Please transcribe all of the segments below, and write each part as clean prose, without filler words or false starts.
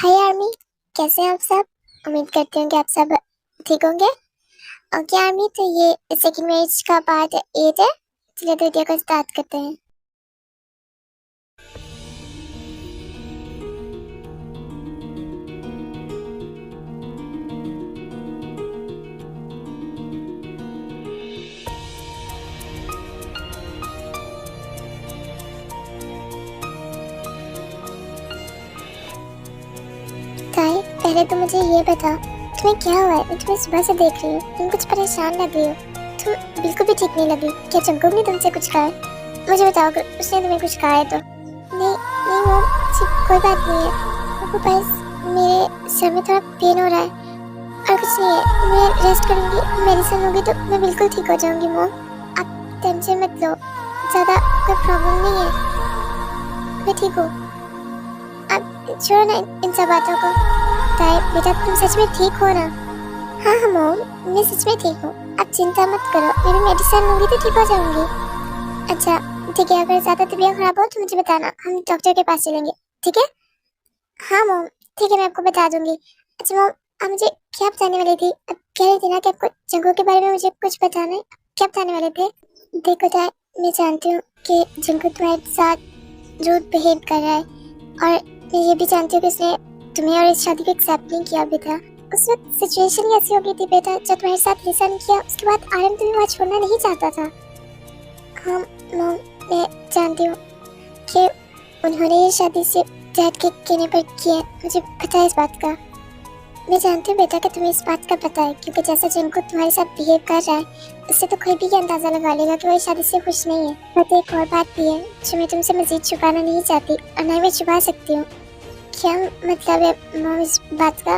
हाय army, कैसे हैं आप सब। उम्मीद करती हूँ कि आप सब ठीक होंगे। ओके आर्मी, तो ये सेकंड मैच का पार्ट 8 है। चलिए तो वीडियो को स्टार्ट करते हैं। ताई, पहले तो मुझे ये बता, तुम्हें क्या हुआ है। मैं तुम्हें सुबह से देख रही हूँ, तुम कुछ परेशान लग रही हो। तुम बिल्कुल भी ठीक नहीं लगी। क्या जंकुक ने तुमसे कुछ कहा है? मुझे बताओ अगर उसने तुम्हें कुछ कहा है तो। नहीं नहीं मॉम, कोई बात नहीं है। वो बस मेरे सर में थोड़ा पेन हो रहा है और कुछ नहीं है। मैं रेस्ट करूंगी, मेडिसिन होगी तो मैं बिल्कुल ठीक हो जाऊंगी मॉम। आप टेंशन मत लो, ज़्यादा कोई प्रॉब्लम नहीं है, मैं ठीक हूँ। अब छोड़ो ना इन सब बातों को। ताई बेटा, तुम सच में ठीक हो ना? हाँ हाँ मॉम, मैं सच में ठीक हूँ। आप चिंता मत करो, मेरी मेडिसिन लूंगी तो ठीक हो जाऊंगी। अच्छा ठीक है, अगर ज़्यादा तबीयत खराब हो तो मुझे बताना, हम डॉक्टर के पास चलेंगे, ठीक है? हाँ मॉम, ठीक है, मैं आपको बता दूंगी। अच्छा मॉम, आप मुझे क्या बताने वाली थी? अब कह रही थी ना कि आपको जंगू के बारे में मुझे कुछ बताना है। क्या बताने वाले थे? देखो ताई, मैं जानती हूँ कि जंगू तुम्हारे साथ रूड बिहेव कर रहा है और मैं ये भी जानती हूँ कि उसने तुम्हें और इस शादी को एक्सेप्ट नहीं किया बेटा। उस वक्त सिचुएशन ही ऐसी हो गई थी बेटा, जब तुम्हारे साथ लिसन किया उसके बाद आर्यन तुम्हें वहाँ छोड़ना नहीं चाहता था। हाँ मॉम, मैं जानती हूँ कि उन्होंने ये शादी से डैड के कहने पर की है, मुझे पता है इस बात का। मैं जानती हूँ बेटा कि तुम्हें इस बात का पता है, क्योंकि जैसा जिनको तुम्हारे साथ बिहेव कर रहा है उससे तो कोई भी ये अंदाजा लगा लेगा कि वो इस शादी से खुश नहीं है। बट एक और बात भी है जो मैं तुमसे मजीद छुपाना नहीं चाहती और ना ही मैं छुपा सकती हूँ। क्या मतलब है मॉम इस बात का?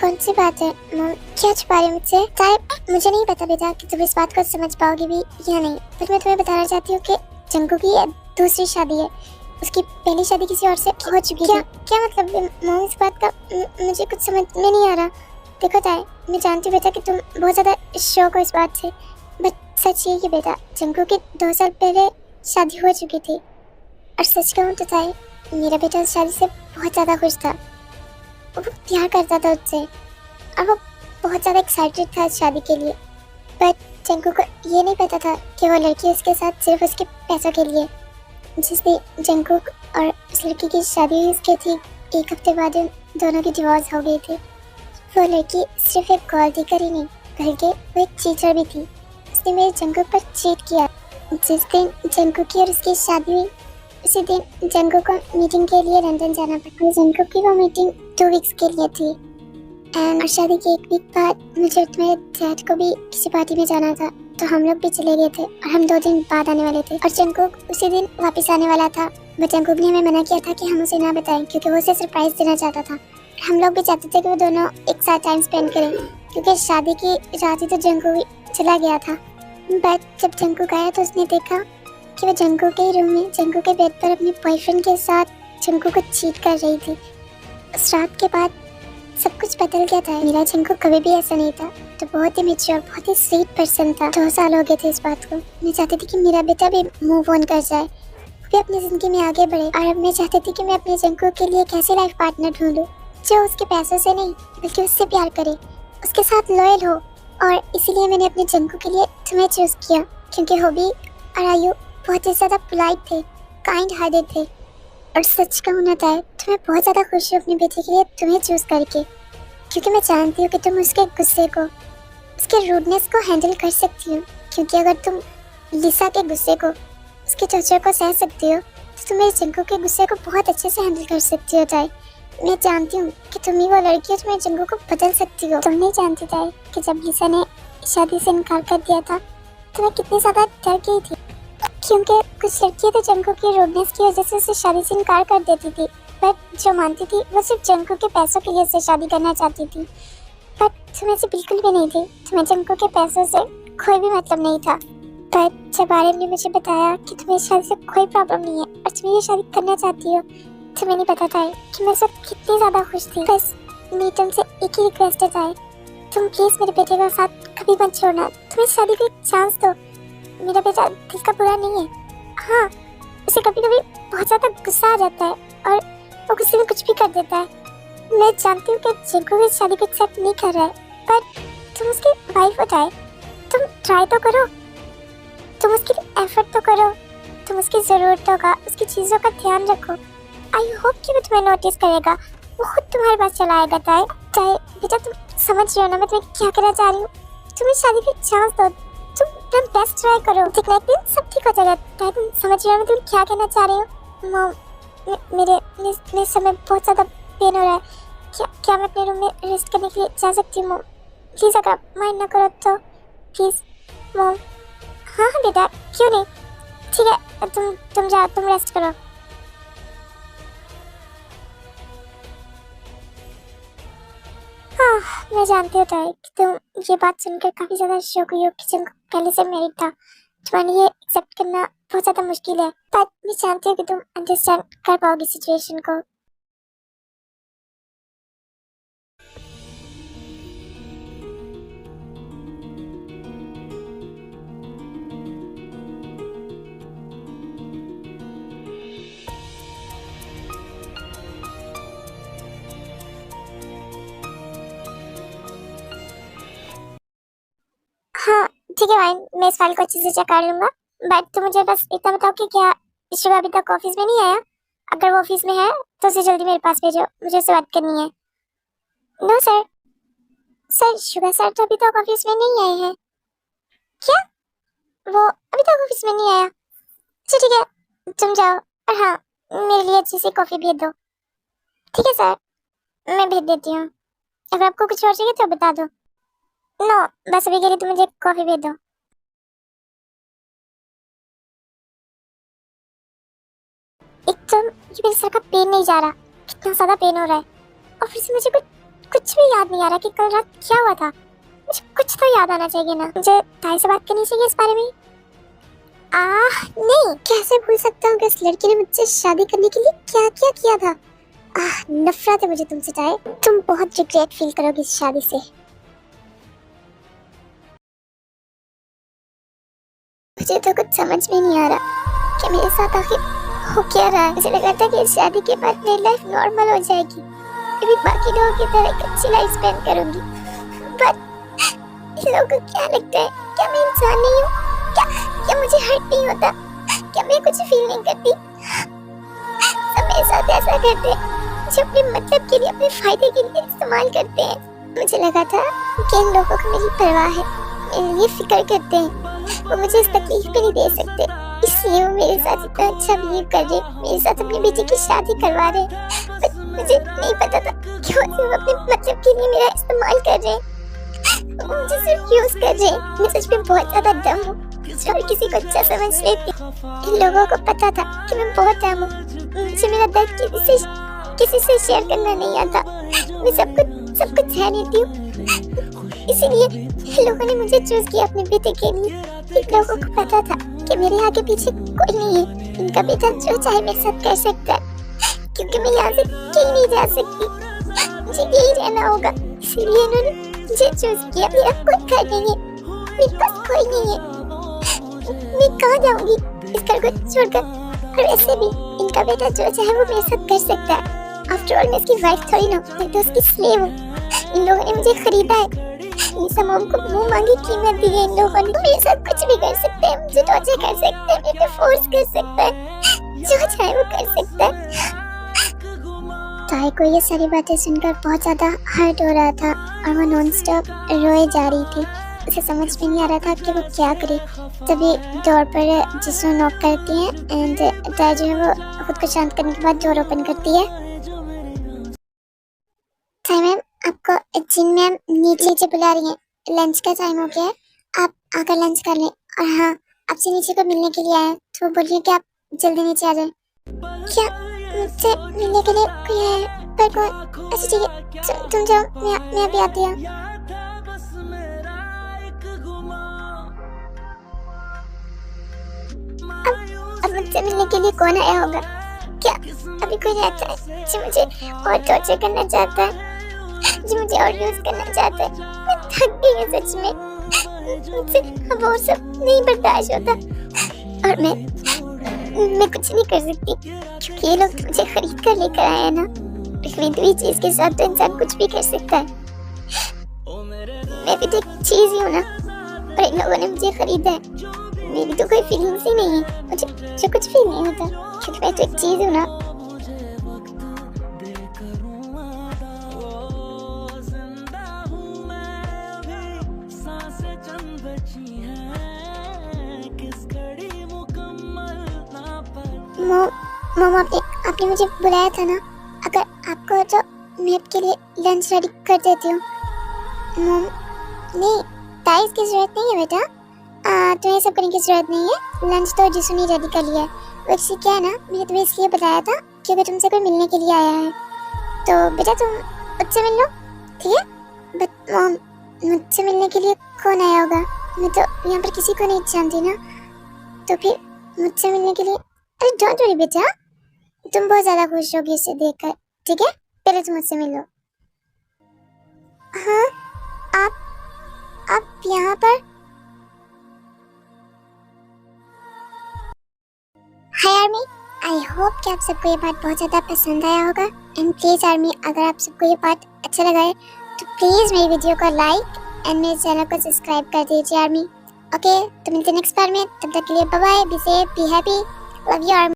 कौन सी बात है मॉम, क्या छुपा रही हो मुझसे? ताई, मुझे नहीं पता बेटा कि तुम इस बात को समझ पाओगी भी या नहीं, पर मैं तुम्हें बताना चाहती हूँ कि जंगू की ये दूसरी शादी है। उसकी पहली शादी किसी और से हो चुकी है। क्या मतलब मॉम इस बात का? मुझे कुछ समझ में नहीं आ रहा। देखो ताई, मैं जानती हूँ बेटा कि तुम बहुत ज़्यादा शौक हो इस बात से, बट सच ये कि बेटा जंगू की 2 साल पहले शादी हो चुकी थी। और सच कहूँ तो ताई, मेरा बेटा उस शादी से बहुत ज़्यादा खुश था। वो प्यार करता था उससे और वो बहुत ज़्यादा एक्साइटेड था इस शादी के लिए। बट जंकू को ये नहीं पता था कि वो लड़की उसके साथ सिर्फ उसके पैसों के लिए। जिस दिन जंकुक और उस लड़की की शादी हुई उसके ठीक 1 हफ्ते बाद उन दोनों की डिवोर्स हो गई थी। वो लड़की सिर्फ एक गोल्ड डिगर ही नहीं बल्कि वो एक चीटर भी थी। उसने मेरे जंकुक पर चीट किया। जिस दिन जंकुक की और उसकी शादी हुई उसी दिन जंकुक को मीटिंग के लिए लंदन जाना पड़ा। जंकुक की वो मीटिंग 2 वीक्स के लिए थी एंड शादी के 1 वीक बाद मुझे और मेरे डैड को भी किसी पार्टी में जाना था, तो हम लोग भी चले गए थे और हम 2 दिन बाद आने वाले थे। और जंकुक उसी दिन वापस आने वाला था, बट जंकुक ने हमें मना किया था कि हम उसे ना बताएं क्योंकि वो उसे सरप्राइज देना चाहता था। हम लोग भी चाहते थे कि वो दोनों एक साथ टाइम स्पेंड करें, क्योंकि शादी की रात ही तो जंकुक भी चला गया था। बट जब जंकुक आया तो उसने देखा कि वो जंकुक के ही रूम में जंकुक के बेड पर अपने बॉयफ्रेंड के साथ जंकुक को चीट कर रही थी। उस रात के बाद सब कुछ बदल गया था। मेरा जंकुक कभी भी ऐसा नहीं था, तो बहुत ही मैच्योर, बहुत ही स्वीट पर्सन था। 2 साल हो गए थे इस बात को। मैं चाहती थी कि मेरा बेटा भी मूव ऑन कर जाए, वो भी अपनी जिंदगी में आगे बढ़े। और अब मैं चाहती थी कि मैं अपने जंकुक के लिए एक ऐसी लाइफ पार्टनर ढूंढूं जो उसके पैसों से नहीं बल्कि उससे प्यार करे, उसके साथ लॉयल हो। और इसीलिए मैंने अपने जंकुक के लिए तुम्हें चूज किया, क्योंकि हॉबी और आयु बहुत ही ज़्यादा पोलाइट थे, काइंड हार्टेड थे। और सच कहूँ ना ताई, तुम्हें बहुत ज़्यादा खुशी अपने बेटे के लिए तुम्हें चूज करके, क्योंकि मैं जानती हूँ कि तुम उसके गुस्से को, उसके रूडनेस को हैंडल कर सकती हो। क्योंकि अगर तुम लिसा के गुस्से को, उसके चर्चा को सह सकती हो, तो तुम मेरे जंकू के गुस्से को बहुत अच्छे से हैंडल कर सकती हो ताई। मैं जानती हूँ कि तुम ही वो लड़की हो जो मेरे जंकू को बदल सकती हो। तुम नहीं जानती ताई कि जब लिसा ने शादी से इनकार कर दिया था तो मैं कितनी ज़्यादा डर गई थी, क्योंकि कुछ लड़कियां तो जंकुक की रूडनेस की वजह से उसे शादी से इनकार कर देती थी, बट जो मानती थी वो सिर्फ जंकुक के पैसों के लिए उससे शादी करना चाहती थी। बट तुम्हें ऐसी बिल्कुल भी नहीं थी, तुम्हें जंकुक के पैसों से कोई भी मतलब नहीं था। बट जब आर्यन ने मुझे बताया कि तुम्हें इस शादी से कोई प्रॉब्लम नहीं है और तुम ये शादी करना चाहती हो, तो मैंने पता था कि मैं उस वक्त कितनी ज़्यादा खुश थी। बस मेरी तुमसे एक ही रिक्वेस्ट है ताई, तुम प्लीज़ मेरे बेटे का साथ कभी मत छोड़ना। तुम इस शादी को एक चांस दो। मेरा बेटा दिल का बुरा नहीं है। हाँ, उसे कभी कभी बहुत ज़्यादा गुस्सा आ जाता है और वो गुस्से में कुछ भी कर देता है, मैं जानती हूँ कि जिनको भी शादी को एक्सेप्ट नहीं कर रहा है, पर तुम उसकी वाइफ हो जाए, तुम ट्राई तो करो, तुम उसके लिए एफर्ट तो करो, तुम उसकी ज़रूरतों का, उसकी चीज़ों का ध्यान रखो। आई होप कि वो तुम्हें नोटिस करेगा, वो खुद तुम्हारे पास चला आएगा। ताए ताए बेटा, तुम समझ रहे हो ना मैं तुम्हें क्या कहना चाह रही हूँ? तुम्हें शादी की चांस दो, तुम अपना बेस्ट ट्राई करो, देखना एक दिन सब ठीक हो जाएगा। ताए तुम समझ रहे हो मैं तुम्हें क्या कहना चाह रही हूँ? मॉम, मेरे समय बहुत ज़्यादा पेन हो रहा है, क्या मैं अपने रूम में रेस्ट करने के लिए जा सकती हूँ? मॉम प्लीज़, अगर आप माइंड ना करो तो प्लीज़ मॉम। हाँ हाँ बेटा, क्यों नहीं, ठीक है, तुम जाओ, तुम रेस्ट करो। हाँ, मैं जानती हूँ ताई कि तुम ये बात सुनकर काफ़ी ज़्यादा शौक हुई हो कि जिनको पहले से मैरिड था, तुम्हारे लिए एक्सेप्ट करना बहुत ज़्यादा मुश्किल है, पर मैं जानती हूँ कि तुम अंडरस्टैंड कर पाओगी सिचुएशन को। हाँ ठीक है भाई, मैं इस फाइल को अच्छे से चेक कर लूंगा, बट तुम मुझे बस इतना बताओ कि क्या शिवा अभी तक ऑफिस में नहीं आया? अगर वो ऑफिस में है तो उसे जल्दी मेरे पास भेजो, मुझे उससे बात करनी है। नो सर, सर शुगा सर तो अभी तक ऑफिस में नहीं आए हैं। क्या? वो अभी तक ऑफिस में नहीं आया? अच्छा ठीक है, तुम जाओ, और हाँ मेरे लिए अच्छी सी कॉफी भेज दो। ठीक है सर, मैं भेज देती हूँ, अगर आपको कुछ और चाहिए तो बता दो। नो, बस अभी के लिए तुम मुझे कॉफी भेज दो। एक तो ये मेरे सर का पेन नहीं जा रहा, कितना ज्यादा पेन हो रहा है, और फिर से मुझे कुछ भी याद नहीं आ रहा कि कल रात क्या हुआ था। मुझे कुछ तो याद आना चाहिए ना, मुझे ताई से बात करनी चाहिए इस बारे में। नहीं, कैसे भूल सकता हूँ कि इस लड़की ने मुझसे शादी करने के लिए क्या क्या किया था। नफरत है मुझे तुमसे ताई, तुम बहुत रिग्रेट फील करोगी इस शादी से। मुझे तो कुछ समझ में नहीं आ रहा कि मेरे साथ आखिर हो क्या रहा है। मुझे लगा था कि इस शादी के बाद मेरी लाइफ नॉर्मल हो जाएगी, मैं भी बाकी लोगों की तरह एक अच्छी लाइफ स्पेंड करूंगी, पर इन लोगों को क्या लगता है, क्या मैं इंसान नहीं हूँ? क्या मुझे हर्ट नहीं होता? क्या मैं कुछ फील नहीं करती? सब मेरे साथ ऐसा करते हैं, मुझे अपने मतलब के लिए, अपने फायदे के लिए इस्तेमाल करते हैं। मुझे लगा था कि इन लोगों को मेरी परवाह है, मेरे लिए फिक्र करते हैं, वो मुझे इस तकलीफ भी नहीं दे सकते, इसलिए वो मेरे साथ इतना अच्छा बिहेव कर रहे, मेरे साथ अपनी बेटी की शादी करवा रहे। पर मुझे नहीं पता था कि वो सिर्फ अपने मतलब के लिए मेरा इस्तेमाल कर रहे हैं, मुझे सिर्फ यूज कर रहे हैं। मैं सच में बहुत ज्यादा डम हूँ, हर किसी को अच्छा समझ लेती। इन लोगों को पता था कि मैं बहुत डम हूँ, मुझे मेरा दर्द किसी से शेयर करना नहीं आता, मैं सब कुछ सह लेती हूँ, इसीलिए इन लोगों ने मुझे चूज किया अपने बेटे के लिए। इन लोगों को पता था कि मेरे आगे पीछे कोई नहीं है, इनका बेटा जो चाहे मेरे साथ कर सकता है, क्योंकि मैं यहाँ से कहीं नहीं जा सकती, मुझे यही रहना होगा, इसलिए इन्होंने मुझे चूज किया। मेरा कोई घर नहीं है, मेरे पास कोई नहीं है, मैं कहाँ जाऊंगी इस घर को छोड़कर? और वैसे भी इनका बेटा जो चाहे वो मेरे साथ कर सकता है, आफ्टर ऑल मैं इसकी वाइफ थोड़ी ना, मैं तो उसकी स्लेव हूँ। इन लोगों ने मुझे खरीदा है, मेरी मॉम को मुंह मांगी कीमत दी है इन लोगों ने। मेरे साथ कुछ भी कर सकते हैं, मुझे टॉर्चर कर सकते हैं, मेरे पे फोर्स कर सकता है, जो चाहे वो कर सकता है। ताई को ये सारी बातें सुनकर बहुत ज्यादा हर्ट हो रहा था, और वो नॉन स्टॉप रोए जा रही थी। उसे समझ में नहीं आ रहा था कि वो क्या करे। तभी डोर पर जिसू नॉक करती है, एंड ताई जो है वो खुद को शांत करने के बाद डोर ओपन करती है। ताई मैम, आपको जिन मैम नीचे बुला रही हैं, लंच का टाइम हो गया है, आप आकर लंच कर लें। और हाँ, आपसे नीचे को मिलने के लिए आए, तो बोलिए कि आप जल्दी नीचे आ जाएं। क्या मुझसे मिलने के लिए कोई है? पर कौन? अच्छा ठीक है, तुम जाओ, मैं अभी आती हूँ। अब मुझसे मिलने के लिए कौन आया होगा? क्या अभी कोई रहता है जो मुझे और टॉर्चर करना चाहता है, जो मुझे और यूज करना चाहता है? मैं थक गई हूँ सच में, मुझसे अब वो सब नहीं बर्दाश्त होता, और मैं कुछ नहीं कर सकती, क्योंकि ये लोग तो मुझे खरीद कर लेकर आए हैं ना। खरीदी हुई चीज के साथ तो इंसान कुछ भी कर सकता है। मैं भी तो एक चीज ही हूँ ना, और इन लोगों ने मुझे खरीदा है। मेरी तो कोई फीलिंग्स ही नहीं है, मुझे कुछ फील नहीं होता, क्योंकि मैं तो एक चीज हूँ ना। मॉम, आपने मुझे बुलाया था ना। अगर आपको तो मैं आपके लिए लंच रेडी कर देती हूँ। मॉम, नहीं, ताइज की जरूरत नहीं है बेटा। तुम्हें सब करने की जरूरत नहीं है। लंच तो जिसू ने रेडी कर लिया है। वैसे क्या है ना, मैंने तुम्हें इसलिए बताया था क्योंकि तुमसे कोई मिलने के लिए आया है। तो बेटा तुम मुझसे मिल लो, ठीक है? बट मॉम, मुझसे मिलने के लिए कौन आया होगा? मैं तो यहाँ पर किसी को नहीं जानती ना। तो फिर मुझसे मिलने के लिए, अरे डोंट वरी बेटा, तुम बहुत ज्यादा खुश होगी इसे देखकर, ठीक है? पहले तुम मुझसे मिलो। हाँ, आप यहाँ पर? हाय आर्मी, आई होप कि आप सबको ये पार्ट बहुत ज़्यादा पसंद आया होगा। एंड प्लीज़ आर्मी, अगर आप सबको ये पार्ट अच्छा लगा है तो प्लीज़ मेरी वीडियो को लाइक एंड मेरे चैनल को सब्सक्राइब कर दीजिए आर्मी। ओके, तो मिलते हैं नेक्स्ट पार्ट में। तब तक के लिए bye bye, be safe, be happy, love you army.